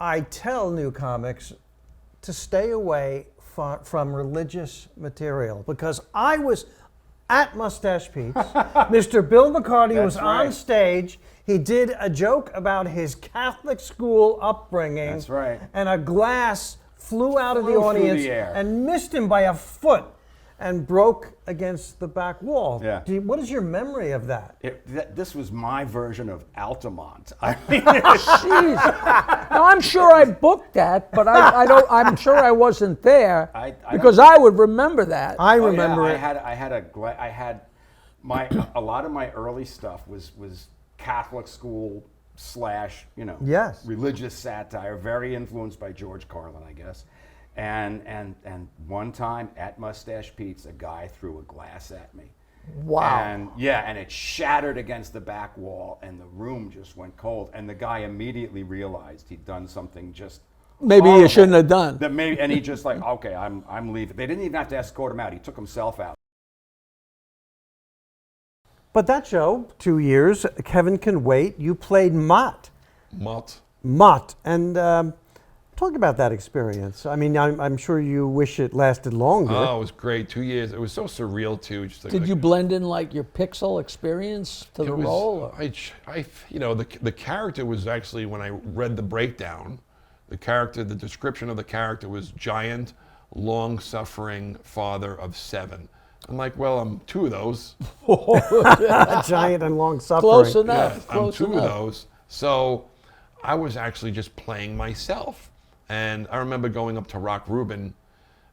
I tell new comics to stay away from religious material because I was at Mustache Pete's. Mr. Bill McCarty was on stage. He did a joke about his Catholic school upbringing. That's right. And a glass flew out of the audience and missed him by a foot and broke against the back wall. Yeah. What is your memory of that? This was my version of Altamont. I mean, Jeez. Now, I'm sure I booked that, but I don't. I'm sure I wasn't there because I would remember that. I remember it. I had a lot of my early stuff was Catholic school / Yes. religious satire, very influenced by George Carlin, I guess. And one time at Mustache Pete's, a guy threw a glass at me. Wow. And it shattered against the back wall, and the room just went cold. And the guy immediately realized he'd done something just maybe horrible you shouldn't have done. and he just like, okay, I'm leaving. They didn't even have to escort him out. He took himself out. But that show, 2 years, Kevin Can Wait, you played Mott. Mott. And talk about that experience. I mean, I'm sure you wish it lasted longer. Oh, it was great. 2 years. It was so surreal too. Just Did you blend in like your Pixel experience to the role? The character was actually, when I read the breakdown, the description of the character was giant, long-suffering father of 7. I'm like, well, I'm 2 of those. Giant and long-suffering. Close enough. Yes, I'm 2 of those. So I was actually just playing myself. And I remember going up to Rock Rubin.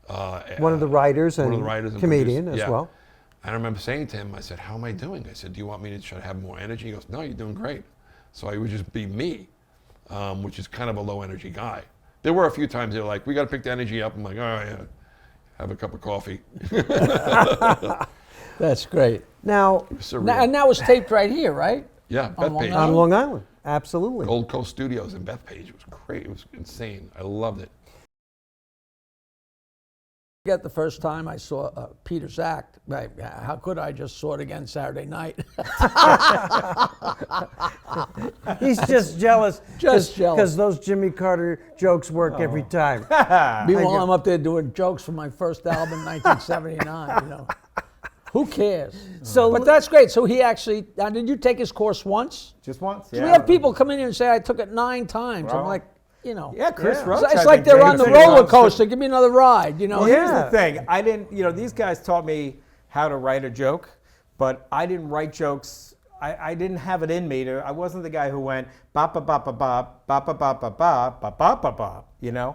One of the writers and comedian as yeah. well. And I remember saying to him, I said, how am I doing? I said, do you want me to try to have more energy? He goes, no, you're doing great. So I would just be me, which is kind of a low energy guy. There were a few times they were like, we got to pick the energy up. I'm like, all right, yeah, have a cup of coffee. That's great. Now, and that was taped right here, right? Yeah, Bethpage. On Long Island, absolutely. Gold Coast Studios in Bethpage. It was great. It was insane. I loved it. The first time I saw Peter's act, how could I just saw it again Saturday night? He's just jealous. Just jealous. Because those Jimmy Carter jokes work every time. Meanwhile, I'm up there doing jokes for my first album, 1979. Who cares? But that's great. So he actually, did you take his course once? Just once, So we have people come in here and say, I took it 9 times. I'm like, yeah, Chris Roach. It's like they're on the roller coaster. Give me another ride, Well, here's the thing. I didn't, these guys taught me how to write a joke, but I didn't write jokes. I didn't have it in me. I wasn't the guy who went ba ba ba ba ba ba ba ba ba ba ba ba ba ba.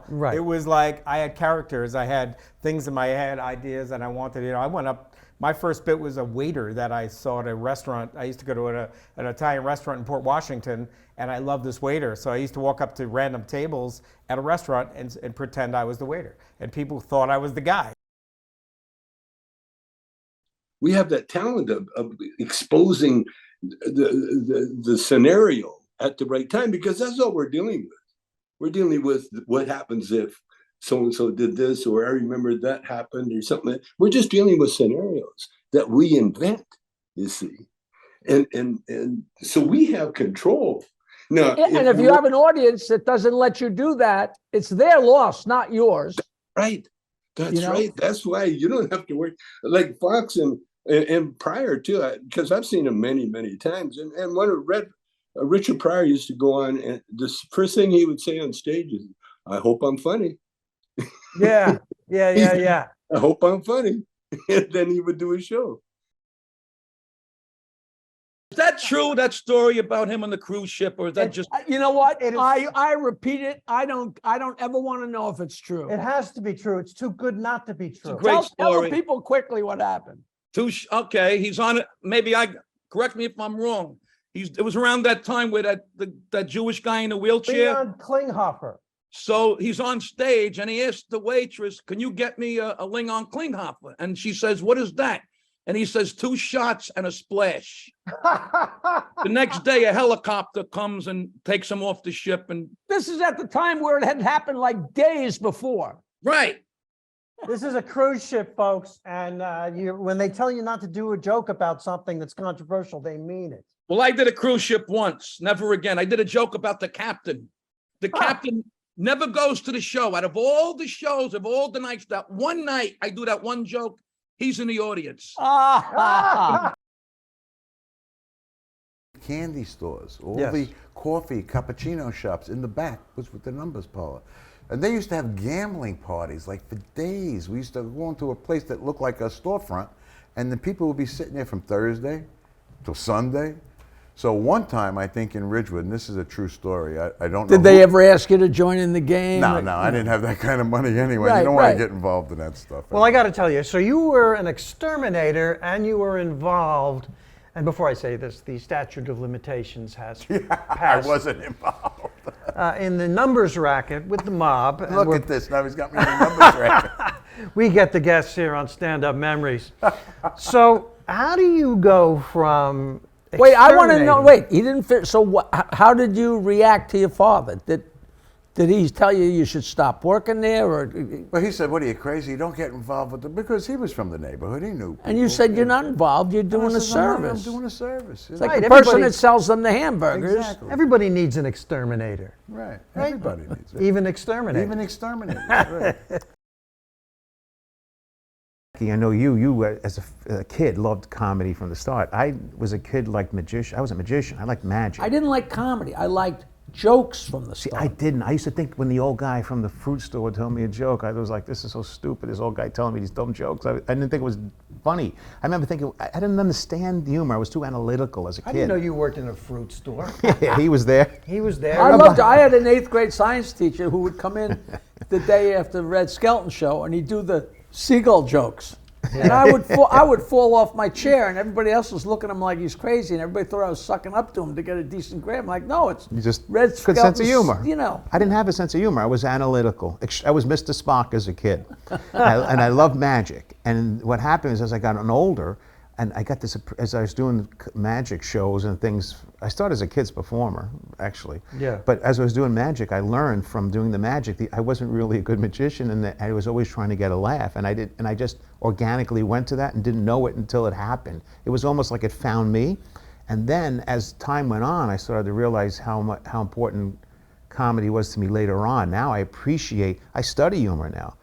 Right. It was like I had characters. I had things in my head, ideas, and I wanted. I went up. My first bit was a waiter that I saw at a restaurant. I used to go to an Italian restaurant in Port Washington, and I loved this waiter. So I used to walk up to random tables at a restaurant and pretend I was the waiter. And people thought I was the guy. We have that talent of exposing the scenario at the right time, because that's all we're dealing with. We're dealing with what happens if so-and-so did this, or I remember that happened, or something. We're just dealing with scenarios that we invent, you see. And so we have control. Now, and if you have an audience that doesn't let you do that, it's their loss, not yours. Right. That's right. That's why you don't have to worry. Like Fox and Pryor too, because I've seen him many, many times. And when Richard Pryor used to go on, and the first thing he would say on stage is, I hope I'm funny. Yeah. I hope I'm funny. And then he would do his show. Is that true, that story about him on the cruise ship, or is that just? You know what? I repeat it. I don't ever want to know if it's true. It has to be true. It's too good not to be true. It's a great Tell story. the people quickly what happened. Okay, he's on it. Maybe correct me if I'm wrong. It was around that time where that Jewish guy in the wheelchair. Leon Klinghoffer. So he's on stage and he asked the waitress, "Can you get me a Leon Klinghoffer?" And she says, "What is that?" And he says, 2 shots and a splash. The next day, a helicopter comes and takes him off the ship. And this is at the time where it had happened like days before. Right. This is a cruise ship, folks. And when they tell you not to do a joke about something that's controversial, they mean it. Well, I did a cruise ship once, never again. I did a joke about the captain. The captain never goes to the show. Out of all the shows, of all the nights, that one night I do that one joke, he's in the audience. Candy stores, all Yes. the coffee, cappuccino shops in the back was with the numbers parlor. And they used to have gambling parties like for days. We used to go into a place that looked like a storefront, and the people would be sitting there from Thursday till Sunday. So one time, I think in Ridgewood, and this is a true story, I don't know. Did they ever ask you to join in the game? No, I didn't have that kind of money anyway. Right, You don't want right. to get involved in that stuff. Well, I got to tell you, so you were an exterminator and you were involved, and before I say this, the statute of limitations has I passed wasn't involved. in the numbers racket with the mob. and Look we're- at this. Now he's got me in the numbers racket. We get the guests here on Stand Up Memories. So how do you go from Wait, I want to know. exterminating- Wait, he didn't fit. So how did you react to your father? Did he tell you you should stop working there, or? Well, he said, "What are you, crazy? You don't get involved with them," because he was from the neighborhood. He knew. And you people. said you're not involved. You're doing I a said, "I'm not- service. I'm doing a service. It's like Right, the person everybody- that sells them the hamburgers. Exactly. Everybody needs an exterminator, Right. Right. Everybody needs it. even exterminators. Even exterminators. Right. I know you as a kid loved comedy from the start. I was a kid like magician. I was a magician. I liked magic. I didn't like comedy. I liked jokes from the start. I didn't. I used to think when the old guy from the fruit store would tell me a joke, I was like, this is so stupid, this old guy telling me these dumb jokes. I didn't think it was funny. I remember thinking, I didn't understand humor. I was too analytical as a kid. I didn't know you worked in a fruit store. He was there. He was there. I had an 8th grade science teacher who would come in the day after the Red Skelton show, and he'd do the seagull jokes. And I would fall off my chair, and everybody else was looking at him like he's crazy, and everybody thought I was sucking up to him to get a decent grade. I'm like, no, it's You just Red good Skelton's, sense of humor. You know. I didn't have a sense of humor. I was analytical. I was Mr. Spock as a kid, and I loved magic. And what happened is, as I got older, and I got this as I was doing magic shows and things. I started as a kid's performer, actually. Yeah. But as I was doing magic, I learned from doing the magic. I wasn't really a good magician, and I was always trying to get a laugh. And I just organically went to that and didn't know it until it happened. It was almost like it found me. And then, as time went on, I started to realize how important comedy was to me later on. Now I study humor now.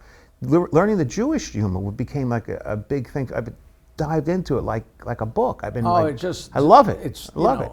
Learning the Jewish humor became like a big thing. I've dived into it like a book. I love it. It's I love it.